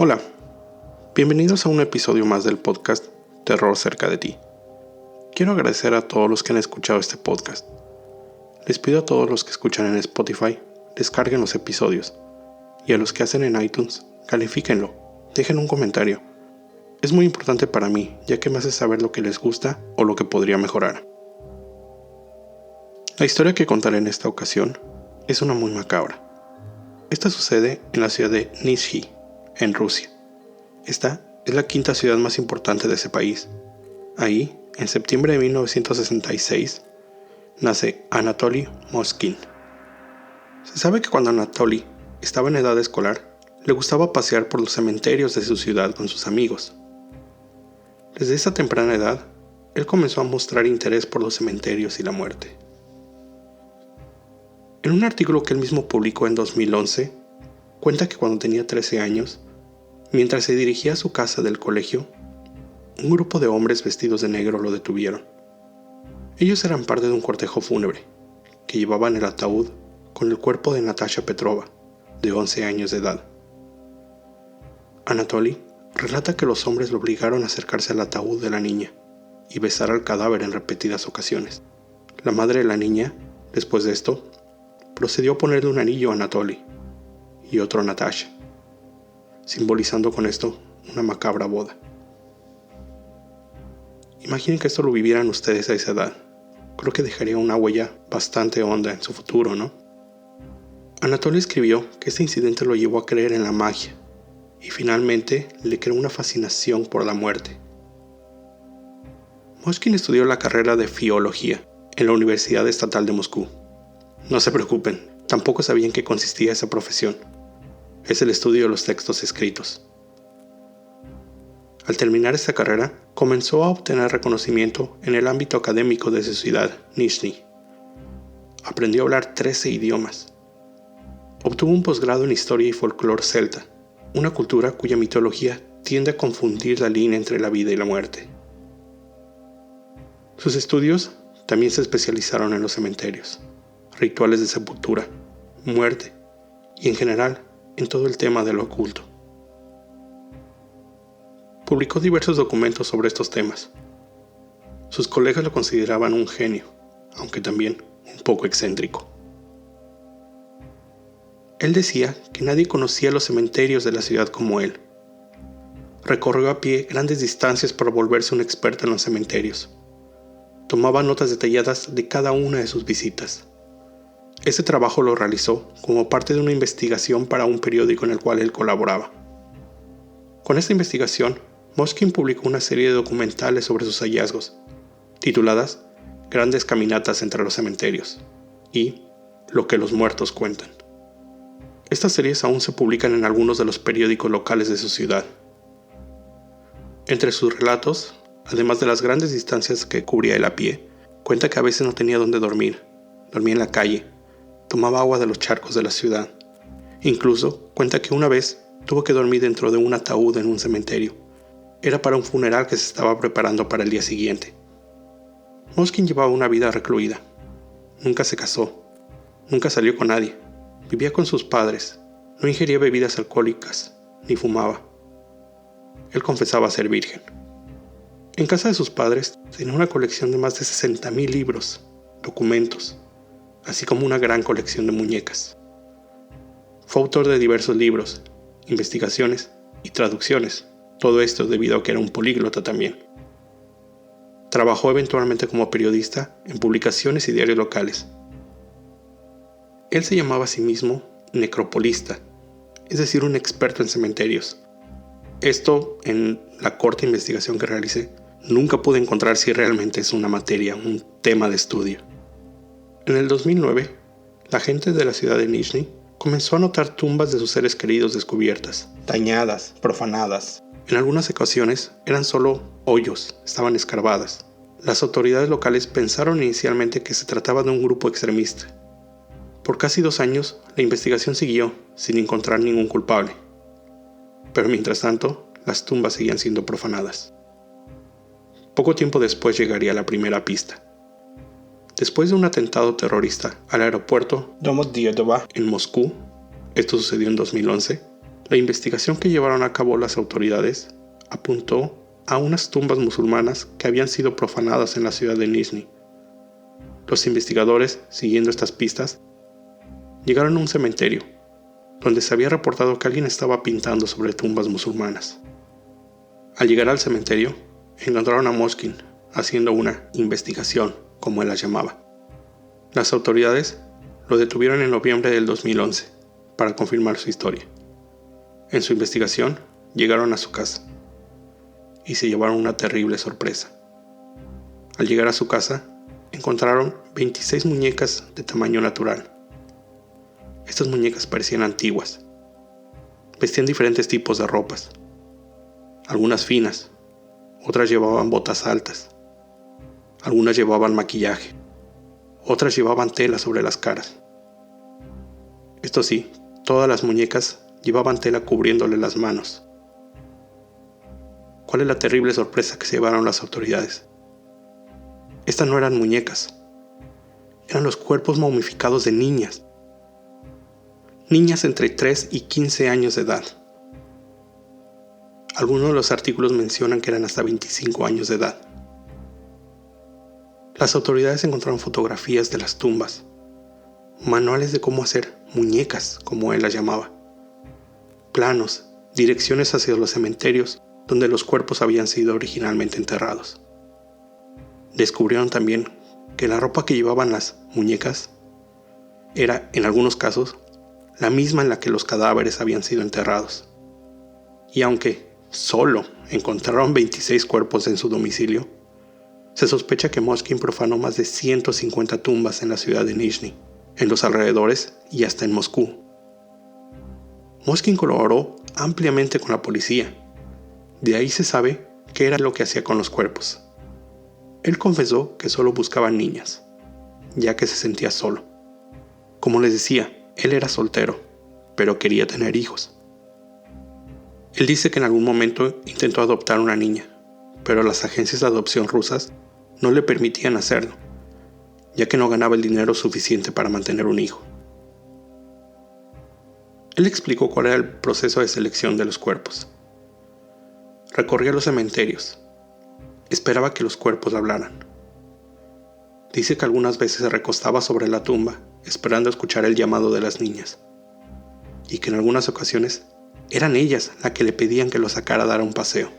Hola, bienvenidos a un episodio más del podcast Terror cerca de ti. Quiero agradecer a todos los que han escuchado este podcast. Les pido a todos los que escuchan en Spotify, descarguen los episodios. Y a los que hacen en iTunes, califíquenlo, dejen un comentario. Es muy importante para mí, ya que me hace saber lo que les gusta o lo que podría mejorar. La historia que contaré en esta ocasión es una muy macabra. Esta sucede en la ciudad de Nizhny, en Rusia. Esta es la quinta ciudad más importante de ese país. Ahí, en septiembre de 1966, nace Anatoly Moshkin. Se sabe que cuando Anatoly estaba en edad escolar, le gustaba pasear por los cementerios de su ciudad con sus amigos. Desde esa temprana edad, él comenzó a mostrar interés por los cementerios y la muerte. En un artículo que él mismo publicó en 2011, cuenta que cuando tenía 13 años, mientras se dirigía a su casa del colegio, un grupo de hombres vestidos de negro lo detuvieron. Ellos eran parte de un cortejo fúnebre, que llevaban el ataúd con el cuerpo de Natasha Petrova, de 11 años de edad. Anatoly relata que los hombres lo obligaron a acercarse al ataúd de la niña y besar al cadáver en repetidas ocasiones. La madre de la niña, después de esto, procedió a ponerle un anillo a Anatoly y otro a Natasha, simbolizando con esto una macabra boda. Imaginen que esto lo vivieran ustedes a esa edad. Creo que dejaría una huella bastante honda en su futuro, ¿no? Anatoly escribió que este incidente lo llevó a creer en la magia y finalmente le creó una fascinación por la muerte. Moshkin estudió la carrera de filología en la Universidad Estatal de Moscú. No se preocupen, tampoco sabía en qué consistía esa profesión. Es el estudio de los textos escritos. Al terminar esta carrera, comenzó a obtener reconocimiento en el ámbito académico de su ciudad, Nizhny. Aprendió a hablar 13 idiomas. Obtuvo un posgrado en historia y folclore celta, una cultura cuya mitología tiende a confundir la línea entre la vida y la muerte. Sus estudios también se especializaron en los cementerios, rituales de sepultura, muerte y en general en todo el tema de lo oculto. Publicó diversos documentos sobre estos temas. Sus colegas lo consideraban un genio, aunque también un poco excéntrico. Él decía que nadie conocía los cementerios de la ciudad como él. Recorrió a pie grandes distancias para volverse un experto en los cementerios. Tomaba notas detalladas de cada una de sus visitas. Este trabajo lo realizó como parte de una investigación para un periódico en el cual él colaboraba. Con esta investigación, Moshkin publicó una serie de documentales sobre sus hallazgos, tituladas Grandes caminatas entre los cementerios y Lo que los muertos cuentan. Estas series aún se publican en algunos de los periódicos locales de su ciudad. Entre sus relatos, además de las grandes distancias que cubría él a pie, cuenta que a veces no tenía dónde dormir, dormía en la calle, tomaba agua de los charcos de la ciudad. Incluso cuenta que una vez tuvo que dormir dentro de un ataúd en un cementerio. Era para un funeral que se estaba preparando para el día siguiente. Moshkin llevaba una vida recluida. Nunca se casó, nunca salió con nadie, vivía con sus padres, no ingería bebidas alcohólicas, ni fumaba. Él confesaba ser virgen. En casa de sus padres tenía una colección de más de 60,000 libros, documentos, así como una gran colección de muñecas. Fue autor de diversos libros, investigaciones y traducciones, todo esto debido a que era un políglota también. Trabajó eventualmente como periodista en publicaciones y diarios locales. Él se llamaba a sí mismo necropolista, es decir, un experto en cementerios. Esto, en la corta investigación que realicé, nunca pude encontrar si realmente es una materia, un tema de estudio. En el 2009, la gente de la ciudad de Nizhny comenzó a notar tumbas de sus seres queridos descubiertas, dañadas, profanadas. En algunas ocasiones eran solo hoyos, estaban escarbadas. Las autoridades locales pensaron inicialmente que se trataba de un grupo extremista. Por casi 2 años, la investigación siguió sin encontrar ningún culpable. Pero mientras tanto, las tumbas seguían siendo profanadas. Poco tiempo después llegaría la primera pista. Después de un atentado terrorista al aeropuerto Domodedovo en Moscú, esto sucedió en 2011, La investigación que llevaron a cabo las autoridades apuntó a unas tumbas musulmanas que habían sido profanadas en la ciudad de Nizhny. Los investigadores, siguiendo estas pistas, llegaron a un cementerio, donde se había reportado que alguien estaba pintando sobre tumbas musulmanas. Al llegar al cementerio, encontraron a Moshkin haciendo una investigación, como él la llamaba. Las autoridades lo detuvieron en noviembre del 2011 para confirmar su historia. En su investigación, llegaron a su casa y se llevaron una terrible sorpresa. Al llegar a su casa, encontraron 26 muñecas de tamaño natural. Estas muñecas parecían antiguas. Vestían diferentes tipos de ropas. Algunas finas, otras llevaban botas altas. Algunas llevaban maquillaje. Otras llevaban tela sobre las caras. Esto sí, todas las muñecas llevaban tela cubriéndole las manos. ¿Cuál es la terrible sorpresa que se llevaron las autoridades? Estas no eran muñecas. Eran los cuerpos momificados de niñas. Niñas entre 3 y 15 años de edad. Algunos de los artículos mencionan que eran hasta 25 años de edad. Las autoridades encontraron fotografías de las tumbas, manuales de cómo hacer muñecas, como él las llamaba, planos, direcciones hacia los cementerios donde los cuerpos habían sido originalmente enterrados. Descubrieron también que la ropa que llevaban las muñecas era, en algunos casos, la misma en la que los cadáveres habían sido enterrados. Y aunque solo encontraron 26 cuerpos en su domicilio, se sospecha que Moshkin profanó más de 150 tumbas en la ciudad de Nizhny, en los alrededores y hasta en Moscú. Moshkin colaboró ampliamente con la policía. De ahí se sabe qué era lo que hacía con los cuerpos. Él confesó que solo buscaba niñas, ya que se sentía solo. Como les decía, él era soltero, pero quería tener hijos. Él dice que en algún momento intentó adoptar una niña, pero las agencias de adopción rusas no le permitían hacerlo, ya que no ganaba el dinero suficiente para mantener un hijo. Él explicó cuál era el proceso de selección de los cuerpos. Recorría los cementerios. Esperaba que los cuerpos hablaran. Dice que algunas veces se recostaba sobre la tumba, esperando escuchar el llamado de las niñas, y que en algunas ocasiones eran ellas las que le pedían que lo sacara a dar un paseo.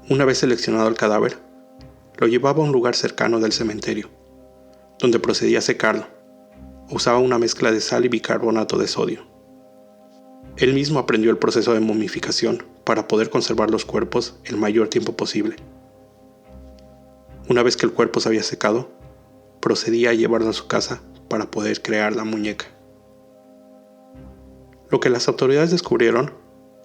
Una vez seleccionado el cadáver, lo llevaba a un lugar cercano del cementerio, donde procedía a secarlo. Usaba una mezcla de sal y bicarbonato de sodio. Él mismo aprendió el proceso de momificación para poder conservar los cuerpos el mayor tiempo posible. Una vez que el cuerpo se había secado, procedía a llevarlo a su casa para poder crear la muñeca. Lo que las autoridades descubrieron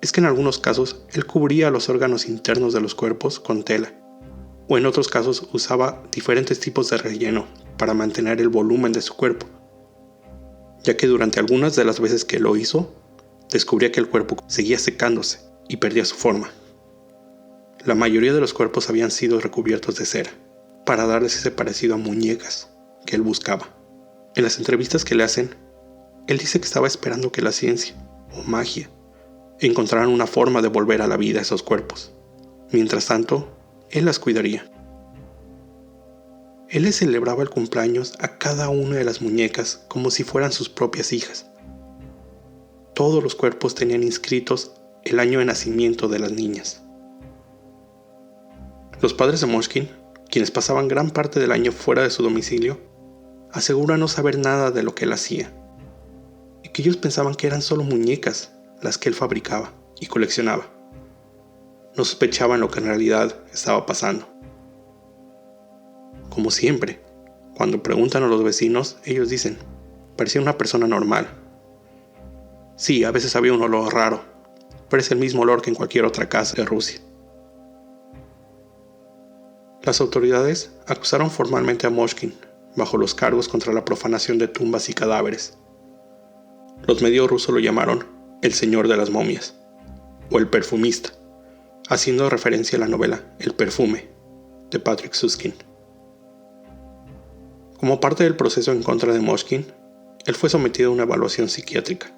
es que en algunos casos él cubría los órganos internos de los cuerpos con tela, o en otros casos usaba diferentes tipos de relleno para mantener el volumen de su cuerpo, ya que durante algunas de las veces que lo hizo, descubría que el cuerpo seguía secándose y perdía su forma. La mayoría de los cuerpos habían sido recubiertos de cera, para darles ese parecido a muñecas que él buscaba. En las entrevistas que le hacen, él dice que estaba esperando que la ciencia, o magia, encontraran una forma de volver a la vida a esos cuerpos. Mientras tanto, él las cuidaría. Él le celebraba el cumpleaños a cada una de las muñecas como si fueran sus propias hijas. Todos los cuerpos tenían inscritos el año de nacimiento de las niñas. Los padres de Moshkin, quienes pasaban gran parte del año fuera de su domicilio, aseguran no saber nada de lo que él hacía, y que ellos pensaban que eran solo muñecas las que él fabricaba y coleccionaba. No sospechaban lo que en realidad estaba pasando. Como siempre, cuando preguntan a los vecinos, ellos dicen, parecía una persona normal. Sí, a veces había un olor raro, pero es el mismo olor que en cualquier otra casa de Rusia. Las autoridades acusaron formalmente a Moshkin bajo los cargos contra la profanación de tumbas y cadáveres. Los medios rusos lo llamaron el Señor de las Momias, o el Perfumista, haciendo referencia a la novela El Perfume, de Patrick Süskind. Como parte del proceso en contra de Moshkin, él fue sometido a una evaluación psiquiátrica.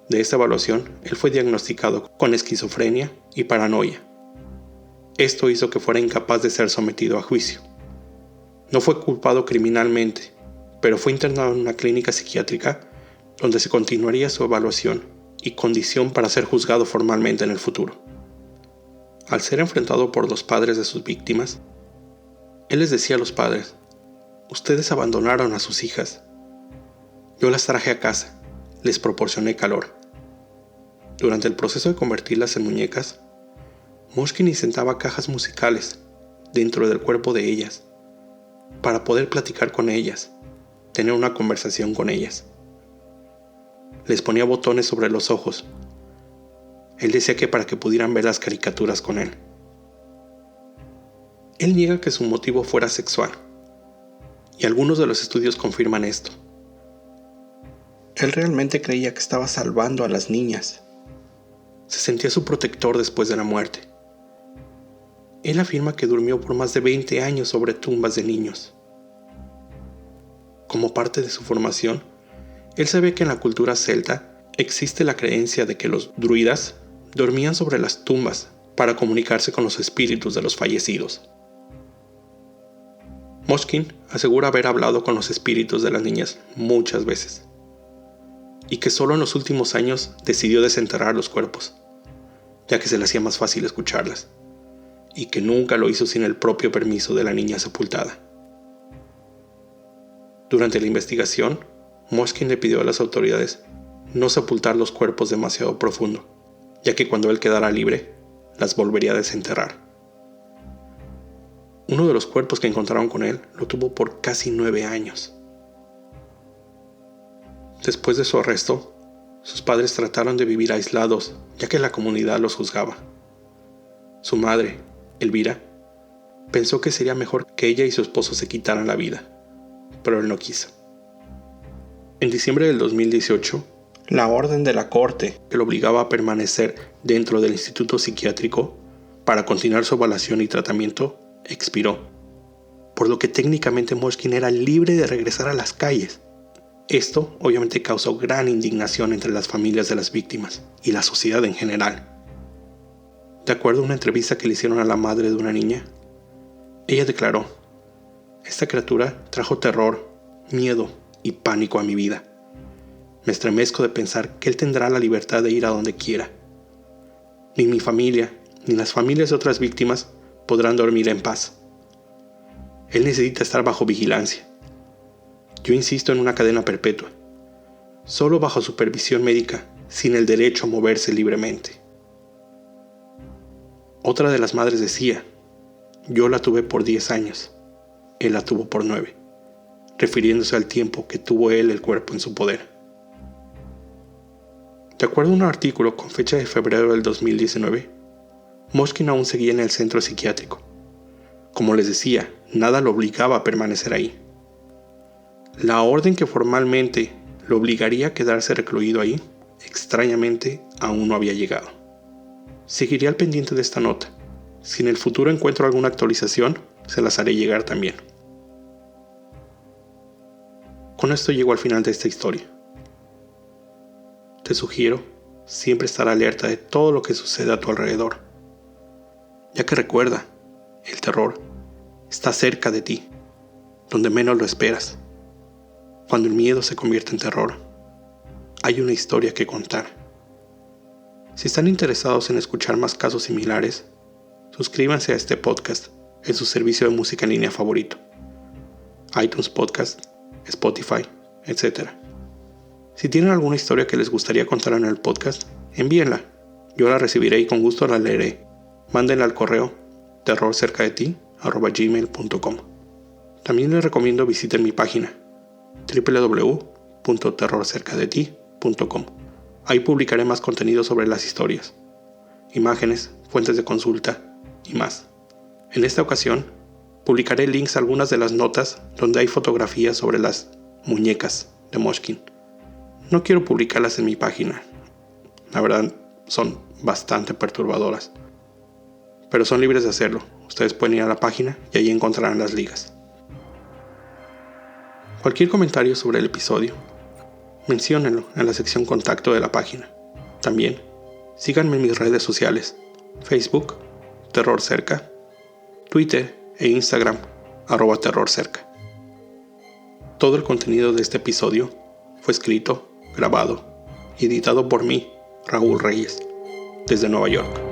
De esta evaluación, él fue diagnosticado con esquizofrenia y paranoia. Esto hizo que fuera incapaz de ser sometido a juicio. No fue culpado criminalmente, pero fue internado en una clínica psiquiátrica donde se continuaría su evaluación y condición para ser juzgado formalmente en el futuro. Al ser enfrentado por los padres de sus víctimas, él les decía a los padres: ustedes abandonaron a sus hijas. Yo las traje a casa, les proporcioné calor. Durante el proceso de convertirlas en muñecas, Moshkin insertaba cajas musicales dentro del cuerpo de ellas para poder platicar con ellas, tener una conversación con ellas. Les ponía botones sobre los ojos. Él decía que para que pudieran ver las caricaturas con él. Él niega que su motivo fuera sexual, y algunos de los estudios confirman esto. Él realmente creía que estaba salvando a las niñas. Se sentía su protector después de la muerte. Él afirma que durmió por más de 20 años sobre tumbas de niños. Como parte de su formación, él sabía que en la cultura celta existe la creencia de que los druidas dormían sobre las tumbas para comunicarse con los espíritus de los fallecidos. Moshkin asegura haber hablado con los espíritus de las niñas muchas veces, y que solo en los últimos años decidió desenterrar los cuerpos, ya que se le hacía más fácil escucharlas, y que nunca lo hizo sin el propio permiso de la niña sepultada. Durante la investigación, Moshkin le pidió a las autoridades no sepultar los cuerpos demasiado profundo, ya que cuando él quedara libre, las volvería a desenterrar. Uno de los cuerpos que encontraron con él lo tuvo por casi 9 años. Después de su arresto, sus padres trataron de vivir aislados, ya que la comunidad los juzgaba. Su madre, Elvira, pensó que sería mejor que ella y su esposo se quitaran la vida, pero él no quiso. En diciembre del 2018, la orden de la corte que lo obligaba a permanecer dentro del instituto psiquiátrico para continuar su evaluación y tratamiento expiró, por lo que técnicamente Moshkin era libre de regresar a las calles. Esto obviamente causó gran indignación entre las familias de las víctimas y la sociedad en general. De acuerdo a una entrevista que le hicieron a la madre de una niña, ella declaró: esta criatura trajo terror, miedo y pánico a mi vida. Me estremezco de pensar que él tendrá la libertad de ir a donde quiera. Ni mi familia, ni las familias de otras víctimas podrán dormir en paz. Él necesita estar bajo vigilancia. Yo insisto en una cadena perpetua, solo bajo supervisión médica, sin el derecho a moverse libremente. Otra de las madres decía: yo la tuve por 10 años, él la tuvo por 9, refiriéndose al tiempo que tuvo él el cuerpo en su poder. De acuerdo a un artículo con fecha de febrero del 2019, Moshkin aún seguía en el centro psiquiátrico. Como les decía, nada lo obligaba a permanecer ahí. La orden que formalmente lo obligaría a quedarse recluido ahí, extrañamente, aún no había llegado. Seguiré al pendiente de esta nota. Si en el futuro encuentro alguna actualización, se las haré llegar también. Con esto llego al final de esta historia. Te sugiero siempre estar alerta de todo lo que sucede a tu alrededor, ya que recuerda, el terror está cerca de ti, donde menos lo esperas. Cuando el miedo se convierte en terror, hay una historia que contar. Si están interesados en escuchar más casos similares, suscríbanse a este podcast en su servicio de música en línea favorito, iTunes Podcast, Spotify, etc. Si tienen alguna historia que les gustaría contar en el podcast, envíenla. Yo la recibiré y con gusto la leeré. Mándenla al correo terrorcercadeti@gmail.com. También les recomiendo visiten mi página www.terrorcercadeti.com. Ahí publicaré más contenido sobre las historias, imágenes, fuentes de consulta y más. En esta ocasión, publicaré links a algunas de las notas donde hay fotografías sobre las muñecas de Moshkin. No quiero publicarlas en mi página. La verdad, son bastante perturbadoras. Pero son libres de hacerlo. Ustedes pueden ir a la página y ahí encontrarán las ligas. Cualquier comentario sobre el episodio, menciónenlo en la sección contacto de la página. También, síganme en mis redes sociales, Facebook, Terror Cerca, Twitter e Instagram, @terrorcerca. Todo el contenido de este episodio fue escrito, grabado y editado por mí, Raúl Reyes, desde Nueva York.